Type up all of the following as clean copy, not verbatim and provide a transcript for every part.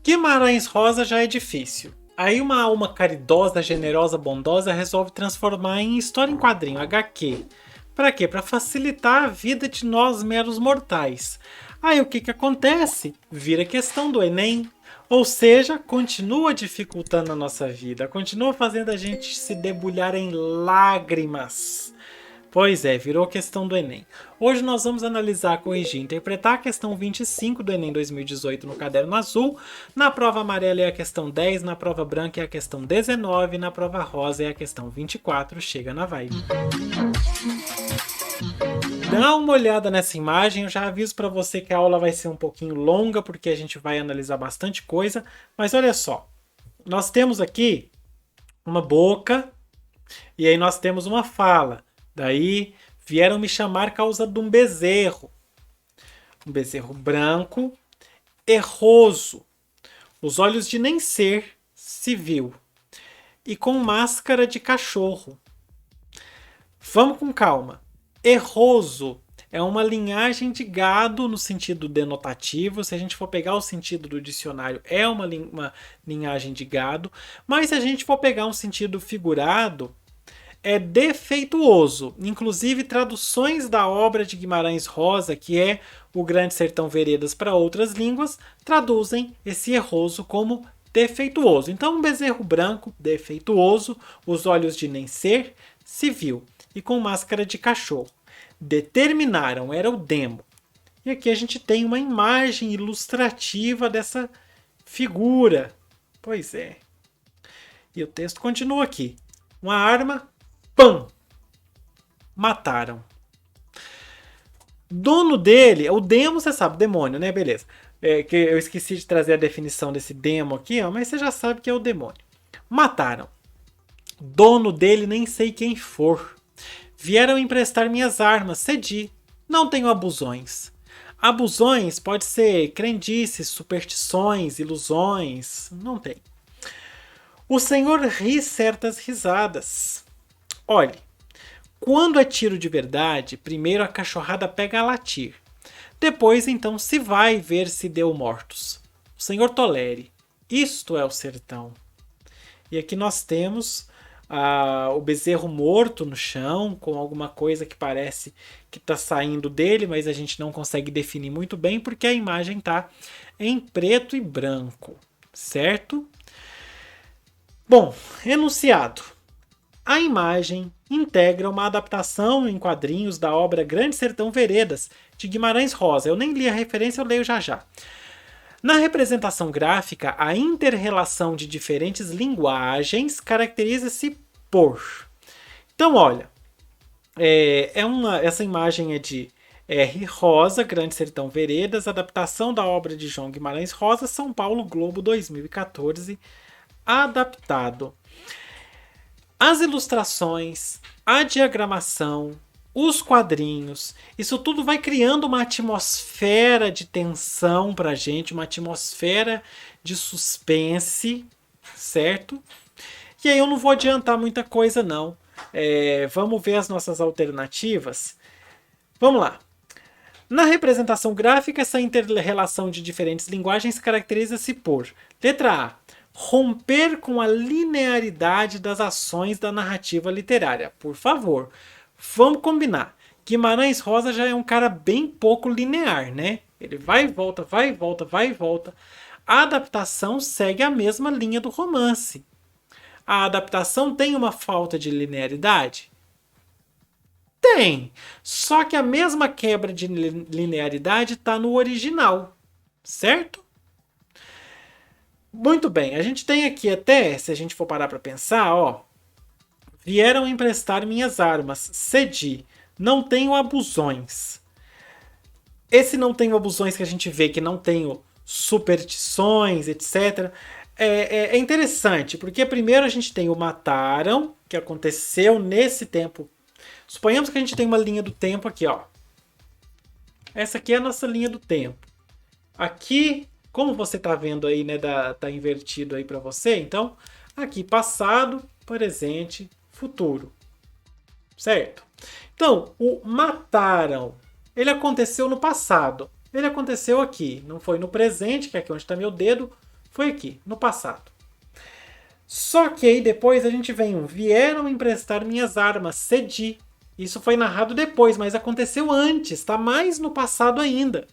Guimarães Rosa já é difícil. Aí uma alma caridosa, generosa, bondosa resolve transformar em história em quadrinho, HQ. Pra quê? Pra facilitar a vida de nós meros mortais. Aí o que que acontece? Vira questão do Enem. Ou seja, continua dificultando a nossa vida, continua fazendo a gente se debulhar em lágrimas. Pois é, virou questão do Enem. Hoje nós vamos analisar, corrigir e interpretar a questão 25 do Enem 2018 no caderno azul. Na prova amarela é a questão 10, na prova branca é a questão 19, na prova rosa é a questão 24. Chega na vibe. Dá uma olhada nessa imagem, eu já aviso para você que a aula vai ser um pouquinho longa, porque a gente vai analisar bastante coisa. Mas olha só, nós temos aqui uma boca e aí nós temos uma fala. Daí vieram me chamar causa de um bezerro. Um bezerro branco, erroso, os olhos de nem ser se viu, e com máscara de cachorro. Vamos com calma. Erroso é uma linhagem de gado no sentido denotativo. Se a gente for pegar o sentido do dicionário, é uma linhagem de gado. Mas se a gente for pegar um sentido figurado, é defeituoso. Inclusive, traduções da obra de Guimarães Rosa, que é O Grande Sertão Veredas para outras línguas, traduzem esse erroso como defeituoso. Então, um bezerro branco, defeituoso, os olhos de nem ser, se viu, e com máscara de cachorro. Determinaram, era o demo. E aqui a gente tem uma imagem ilustrativa dessa figura. Pois é. E o texto continua aqui. Uma arma, pam! Mataram. Dono dele, o demo, você sabe, demônio, né? Beleza. Que eu esqueci de trazer a definição desse demo aqui, ó, mas você já sabe que é o demônio. Mataram. Dono dele, nem sei quem for. Vieram emprestar minhas armas, cedi. Não tenho abusões. Abusões pode ser crendices, superstições, ilusões. Não tem. O senhor ri certas risadas. Olhe, quando é tiro de verdade, primeiro a cachorrada pega a latir. Depois, então, se vai ver se deu mortos. O senhor tolere. Isto é o sertão. E aqui nós temos o bezerro morto no chão, com alguma coisa que parece que está saindo dele, mas a gente não consegue definir muito bem, porque a imagem está em preto e branco, certo? Bom, enunciado. A imagem integra uma adaptação em quadrinhos da obra Grande Sertão Veredas, de Guimarães Rosa. Eu nem li a referência, eu leio já já. Na representação gráfica, a inter-relação de diferentes linguagens caracteriza-se por... Então, olha, essa imagem é de R. Rosa, Grande Sertão Veredas, adaptação da obra de João Guimarães Rosa, São Paulo Globo 2014, adaptado. As ilustrações, a diagramação, os quadrinhos, isso tudo vai criando uma atmosfera de tensão pra gente, uma atmosfera de suspense, certo? E aí eu não vou adiantar muita coisa não. Vamos ver as nossas alternativas. Vamos lá. Na representação gráfica, essa inter-relação de diferentes linguagens caracteriza-se por: letra A, romper com a linearidade das ações da narrativa literária. Por favor, vamos combinar. Guimarães Rosa já é um cara bem pouco linear, né? Ele vai e volta, vai e volta, vai e volta. A adaptação segue a mesma linha do romance. A adaptação tem uma falta de linearidade? Tem. Só que a mesma quebra de linearidade está no original, certo? Muito bem, a gente tem aqui até, se a gente for parar para pensar, ó. Vieram emprestar minhas armas, cedi, não tenho abusões. Esse não tenho abusões que a gente vê que não tenho superstições, etc. É interessante, porque primeiro a gente tem o mataram, que aconteceu nesse tempo. Suponhamos que a gente tem uma linha do tempo aqui, ó. Essa aqui é a nossa linha do tempo. Aqui, como você está vendo aí, né, tá invertido aí para você, então, aqui passado, presente, futuro. Certo? Então, o mataram, ele aconteceu no passado. Ele aconteceu aqui, não foi no presente, que é aqui onde está meu dedo, Foi aqui, no passado. Só que aí depois a gente vem vieram emprestar minhas armas, cedi. Isso foi narrado depois, mas aconteceu antes, está mais no passado ainda.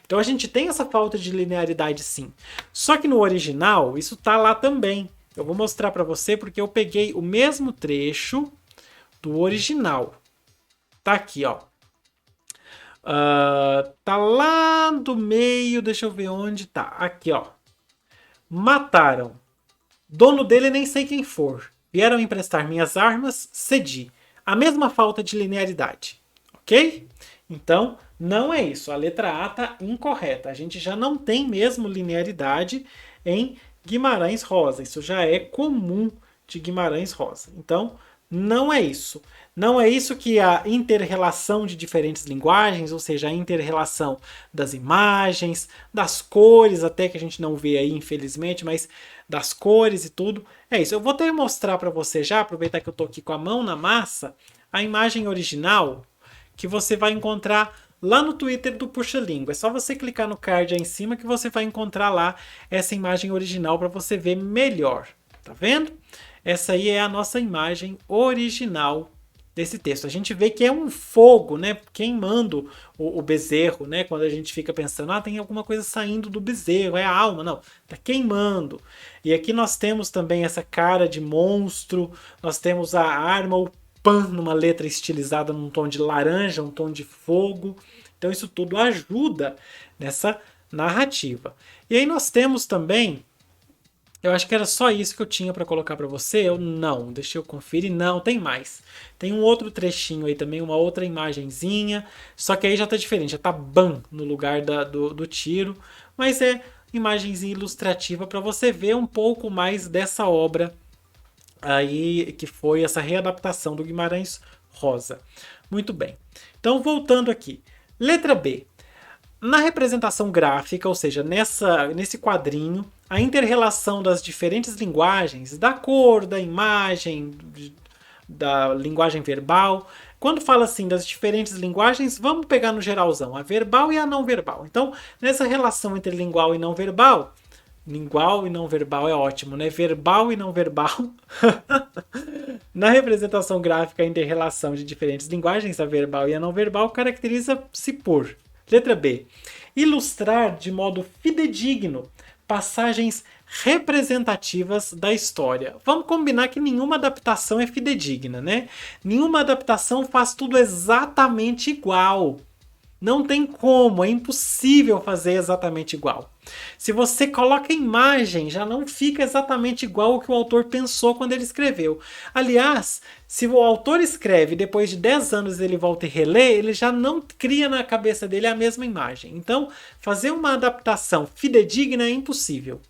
Então a gente tem essa falta de linearidade sim. Só que no original, isso tá lá também. Eu vou mostrar para você porque eu peguei o mesmo trecho do original. Tá aqui, ó. Tá lá do meio, deixa eu ver onde tá. Aqui, ó. Mataram. Dono dele nem sei quem for. Vieram emprestar minhas armas, cedi. A mesma falta de linearidade. Ok? Então, não é isso. A letra A está incorreta. A gente já não tem mesmo linearidade em Guimarães Rosa. Isso já é comum de Guimarães Rosa. Então, não é isso. Não é isso que a inter-relação de diferentes linguagens, ou seja, a inter-relação das imagens, das cores, até que a gente não vê aí, infelizmente, mas das cores e tudo. É isso. Eu vou até mostrar para você já, aproveitar que eu estou aqui com a mão na massa, a imagem original que você vai encontrar lá no Twitter do Puxa Língua. É só você clicar no card aí em cima que você vai encontrar lá essa imagem original para você ver melhor. Tá vendo? Essa aí é a nossa imagem original desse texto. A gente vê que é um fogo, né, queimando o bezerro, né, quando a gente fica pensando, tem alguma coisa saindo do bezerro, é a alma, não, tá queimando. E aqui nós temos também essa cara de monstro, nós temos a arma, o pan numa letra estilizada num tom de laranja, um tom de fogo. Então isso tudo ajuda nessa narrativa. E aí nós temos também, eu acho que era só isso que eu tinha para colocar para você. Não, deixa eu conferir. Não, tem mais. Tem um outro trechinho aí também, uma outra imagenzinha. Só que aí já tá diferente, já tá ban no lugar do tiro. Mas é imagenzinha ilustrativa para você ver um pouco mais dessa obra aí, que foi essa readaptação do Guimarães Rosa. Muito bem. Então, voltando aqui. Letra B. Na representação gráfica, ou seja, nesse quadrinho, a inter-relação das diferentes linguagens, da cor, da imagem, da linguagem verbal. Quando fala assim das diferentes linguagens, vamos pegar no geralzão, a verbal e a não verbal. Então, nessa relação entre lingual e não verbal é ótimo, né? Verbal e não verbal. Na representação gráfica, a inter-relação de diferentes linguagens, a verbal e a não verbal, caracteriza-se por: letra B. Ilustrar de modo fidedigno passagens representativas da história. Vamos combinar que nenhuma adaptação é fidedigna, né? Nenhuma adaptação faz tudo exatamente igual. Não tem como, é impossível fazer exatamente igual. Se você coloca imagem, já não fica exatamente igual ao que o autor pensou quando ele escreveu. Aliás, se o autor escreve e depois de 10 anos ele volta e relê, ele já não cria na cabeça dele a mesma imagem. Então, fazer uma adaptação fidedigna é impossível.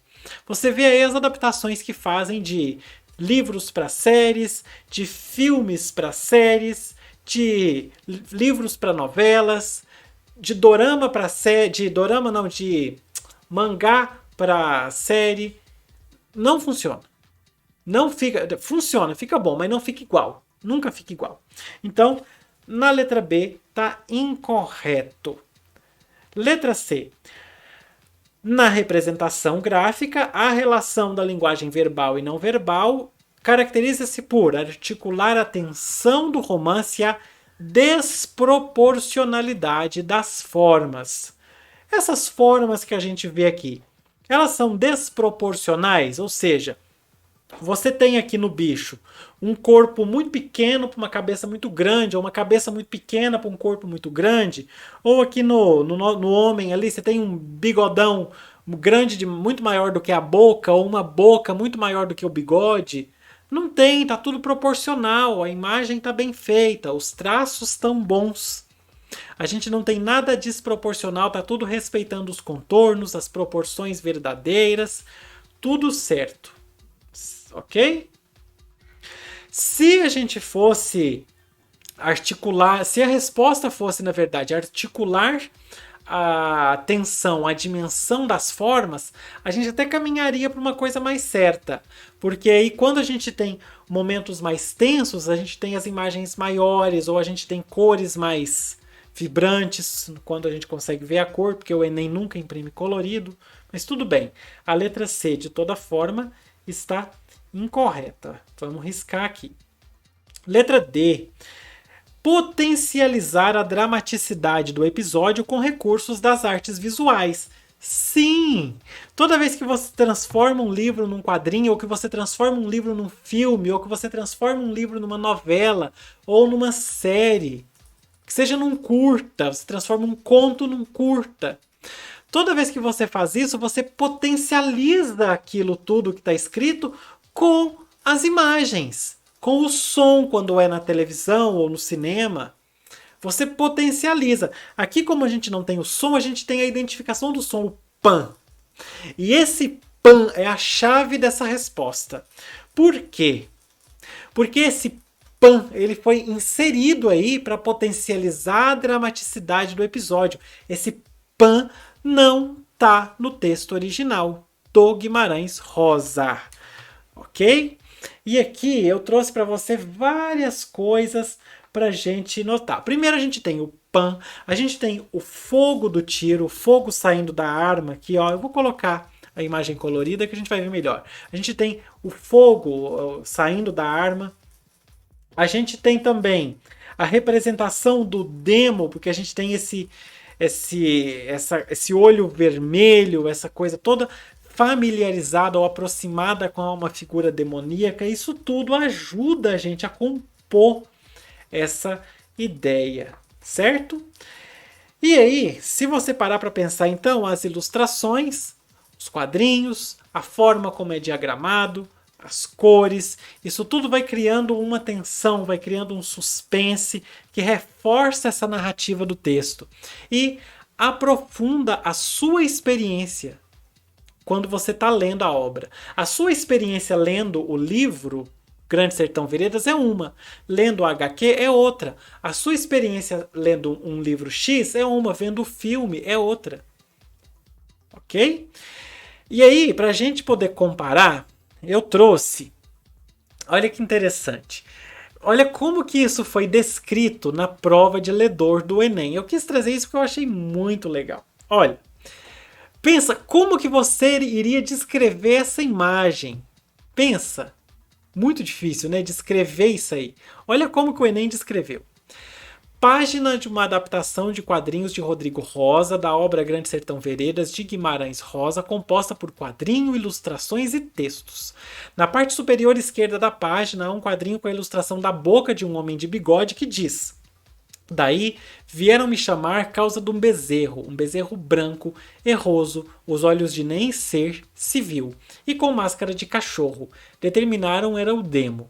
Você vê aí as adaptações que fazem de livros para séries, de filmes para séries, de livros para novelas, de dorama para série, de mangá para série. Não funciona. Não fica, funciona, fica bom, mas não fica igual. Nunca fica igual. Então, na letra B tá incorreto. Letra C. Na representação gráfica, a relação da linguagem verbal e não verbal caracteriza-se por articular a tensão do romance e a desproporcionalidade das formas. Essas formas que a gente vê aqui, elas são desproporcionais, ou seja, você tem aqui no bicho um corpo muito pequeno para uma cabeça muito grande, ou uma cabeça muito pequena para um corpo muito grande, ou aqui no homem ali você tem um bigodão grande, muito maior do que a boca, ou uma boca muito maior do que o bigode. Não tem, tá tudo proporcional, a imagem tá bem feita, os traços estão bons. A gente não tem nada desproporcional, tá tudo respeitando os contornos, as proporções verdadeiras, tudo certo. Ok? Se a gente fosse articular, se a resposta fosse, na verdade, articular a tensão, a dimensão das formas, a gente até caminharia para uma coisa mais certa. Porque aí quando a gente tem momentos mais tensos, a gente tem as imagens maiores, ou a gente tem cores mais vibrantes, quando a gente consegue ver a cor, porque o Enem nunca imprime colorido, Mas tudo bem. A letra C, de toda forma, está incorreta. Vamos riscar aqui. Letra D. Potencializar a dramaticidade do episódio com recursos das artes visuais. Sim! Toda vez que você transforma um livro num quadrinho, ou que você transforma um livro num filme, ou que você transforma um livro numa novela, ou numa série, que seja num curta, você transforma um conto num curta. Toda vez que você faz isso, você potencializa aquilo tudo que está escrito com as imagens, com o som quando é na televisão ou no cinema. Você potencializa. Aqui, como a gente não tem o som, a gente tem a identificação do som, o pan. E esse pan é a chave dessa resposta. Por quê? Porque esse pan ele foi inserido aí para potencializar a dramaticidade do episódio. Esse pan não está no texto original do Guimarães Rosa. Ok? E aqui eu trouxe para você várias coisas para a gente notar. Primeiro a gente tem o pan, a gente tem o fogo do tiro, o fogo saindo da arma aqui, ó. Eu vou colocar a imagem colorida que a gente vai ver melhor. A gente tem o fogo saindo da arma. A gente tem também a representação do demo, porque a gente tem esse olho vermelho, essa coisa toda familiarizada ou aproximada com uma figura demoníaca. Isso tudo ajuda a gente a compor essa ideia, certo? E aí, se você parar para pensar então, as ilustrações, os quadrinhos, a forma como é diagramado, as cores, isso tudo vai criando uma tensão, vai criando um suspense que reforça essa narrativa do texto e aprofunda a sua experiência quando você está lendo a obra. A sua experiência lendo o livro Grande Sertão Veredas é uma, lendo o HQ é outra. A sua experiência lendo um livro X é uma, vendo o filme é outra. Ok? E aí, para a gente poder comparar, eu trouxe, olha que interessante, olha como que isso foi descrito na prova de ledor do Enem. Eu quis trazer isso porque eu achei muito legal. Olha, pensa como que você iria descrever essa imagem. Pensa, muito difícil, né, descrever isso aí. Olha como que o Enem descreveu. Página de uma adaptação de quadrinhos de Rodrigo Rosa, da obra Grande Sertão Veredas, de Guimarães Rosa, composta por quadrinho, ilustrações e textos. Na parte superior esquerda da página, há um quadrinho com a ilustração da boca de um homem de bigode que diz: daí vieram me chamar causa de um bezerro branco, erroso, os olhos de nem ser, civil, e com máscara de cachorro. Determinaram era o demo.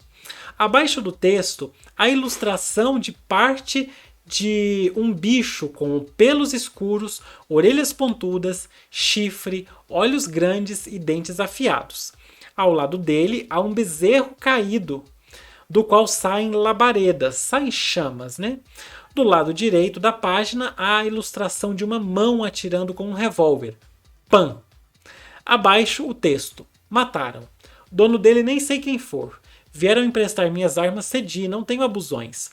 Abaixo do texto, a ilustração de parte de um bicho com pelos escuros, orelhas pontudas, chifre, olhos grandes e dentes afiados. Ao lado dele há um bezerro caído, do qual saem labaredas, saem chamas, né? Do lado direito da página há a ilustração de uma mão atirando com um revólver. Pan. Abaixo o texto. Mataram. Dono dele nem sei quem for. Vieram emprestar minhas armas, cedi, não tenho abusões.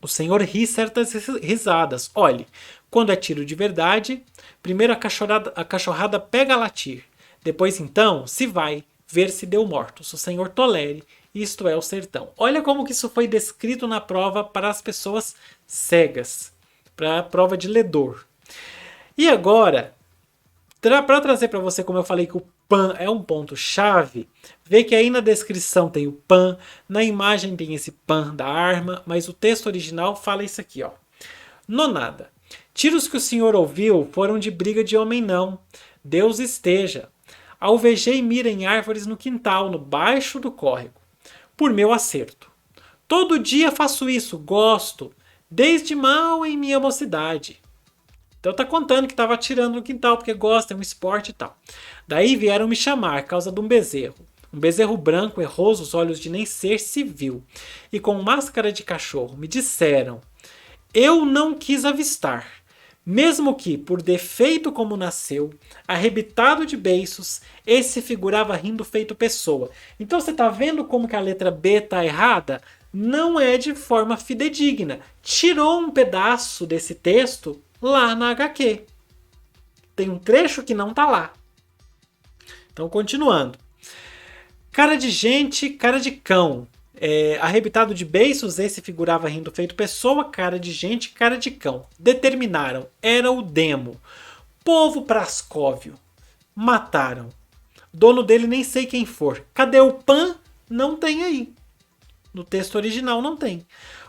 O senhor ri certas risadas. Olhe, quando é tiro de verdade, primeiro a cachorrada pega a latir. Depois então se vai ver se deu mortos. O senhor tolere, isto é o sertão. Olha como que isso foi descrito na prova para as pessoas cegas, para a prova de ledor. E agora, para trazer para você, como eu falei que o pan é um ponto-chave, vê que aí na descrição tem o pan, na imagem tem esse pan da arma, mas o texto original fala isso aqui, ó. Nonada. Tiros que o senhor ouviu foram de briga de homem não. Deus esteja. Alvejei mira em árvores no quintal, no baixo do córrego. Por meu acerto. Todo dia faço isso, gosto, desde mal em minha mocidade. Então tá contando que estava atirando no quintal, porque gosta, é um esporte e tal. Daí vieram me chamar, causa de um bezerro. Um bezerro branco, erroso, os olhos de nem ser civil. E com máscara de cachorro, me disseram: eu não quis avistar. Mesmo que, por defeito como nasceu, arrebitado de beiços, esse figurava rindo feito pessoa. Então você tá vendo como que a letra B tá errada? Não é de forma fidedigna. Tirou um pedaço desse texto lá na HQ. Tem um trecho que não tá lá. Então, continuando. Cara de gente, cara de cão. Arrebitado de beiços, esse figurava rindo feito pessoa, cara de gente, cara de cão. Determinaram, era o demo. Povo Prascóvio. Mataram. Dono dele nem sei quem for. Cadê o Pan? Não tem aí. No texto original não tem.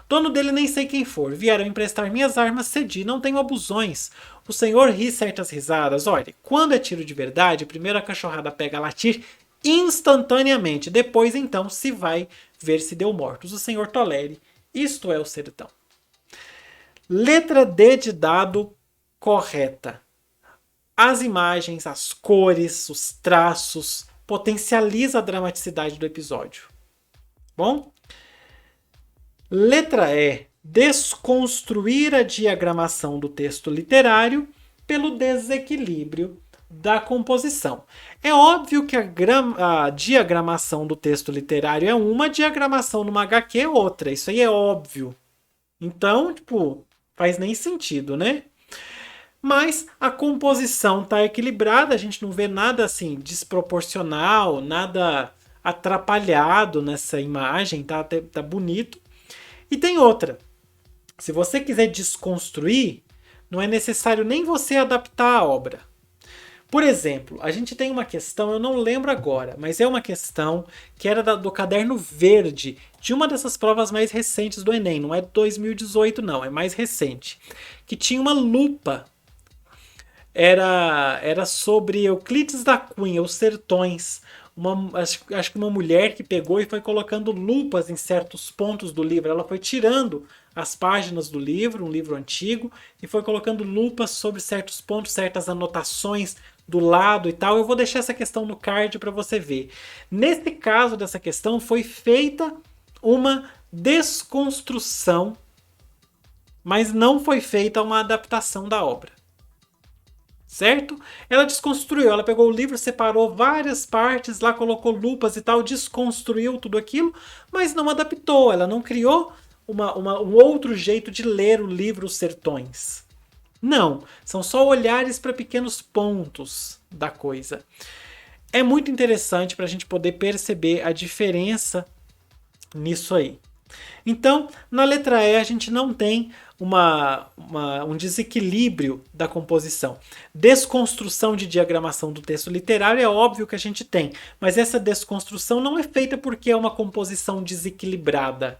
Dono dele nem sei quem for. Vieram emprestar minhas armas, cedi. Não tenho abusões. O senhor ri certas risadas. Olha, quando é tiro de verdade, primeiro a cachorrada pega a latir instantaneamente. Depois, então, se vai ver se deu mortos. O senhor tolere. Isto é o sertão. Letra D de dado correta. As imagens, as cores, os traços potencializa a dramaticidade do episódio. Bom? Letra E. Desconstruir a diagramação do texto literário pelo desequilíbrio da composição. É óbvio que a diagramação do texto literário é uma, a diagramação numa HQ é outra. Isso aí é óbvio. Então, faz nem sentido, né? Mas a composição está equilibrada, a gente não vê nada assim desproporcional, nada atrapalhado nessa imagem, tá bonito. E tem outra. Se você quiser desconstruir, não é necessário nem você adaptar a obra. Por exemplo, a gente tem uma questão, eu não lembro agora, mas é uma questão que era do caderno verde, de uma dessas provas mais recentes do Enem, não é de 2018 não, é mais recente, que tinha uma lupa. Era sobre Euclides da Cunha, Os Sertões. Acho que uma mulher que pegou e foi colocando lupas em certos pontos do livro. Ela foi tirando as páginas do livro, um livro antigo, e foi colocando lupas sobre certos pontos, certas anotações do lado e tal. Eu vou deixar essa questão no card para você ver. Nesse caso dessa questão, foi feita uma desconstrução, mas não foi feita uma adaptação da obra. Certo? Ela desconstruiu, ela pegou o livro, separou várias partes, lá colocou lupas e tal, desconstruiu tudo aquilo, mas não adaptou, ela não criou um outro jeito de ler o livro Os Sertões. Não, são só olhares para pequenos pontos da coisa. É muito interessante para a gente poder perceber a diferença nisso aí. Então, na letra E, a gente não tem um desequilíbrio da composição. Desconstrução de diagramação do texto literário é óbvio que a gente tem, mas essa desconstrução não é feita porque é uma composição desequilibrada.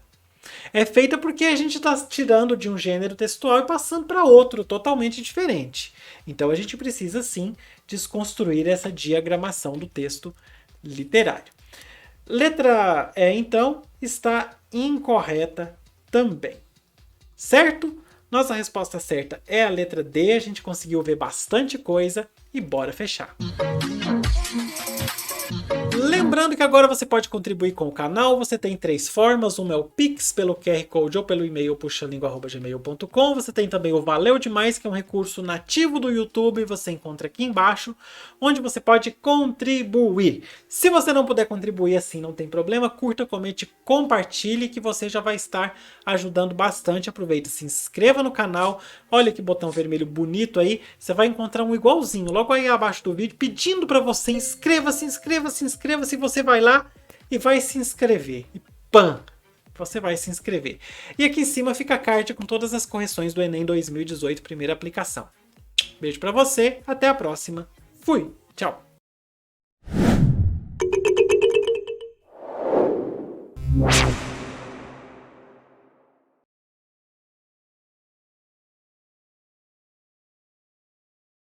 É feita porque a gente está tirando de um gênero textual e passando para outro totalmente diferente. Então, a gente precisa sim desconstruir essa diagramação do texto literário. Letra E, então, está incorreta também. Certo? Nossa resposta certa é a letra D. A gente conseguiu ver bastante coisa e bora fechar. Lembrando que agora você pode contribuir com o canal, você tem 3 formas, uma é o Pix, pelo QR Code ou pelo e-mail puxalingua@gmail.com, você tem também o Valeu Demais, que é um recurso nativo do YouTube, você encontra aqui embaixo, onde você pode contribuir. Se você não puder contribuir assim, não tem problema, curta, comente, compartilhe, que você já vai estar ajudando bastante. Aproveita, se inscreva no canal, olha que botão vermelho bonito aí, você vai encontrar um igualzinho, logo aí abaixo do vídeo, pedindo para você inscreva-se, inscreva-se, você vai lá e vai se inscrever. E pam! Você vai se inscrever. E aqui em cima fica a card com todas as correções do Enem 2018, primeira aplicação. Beijo pra você, até a próxima. Fui! Tchau!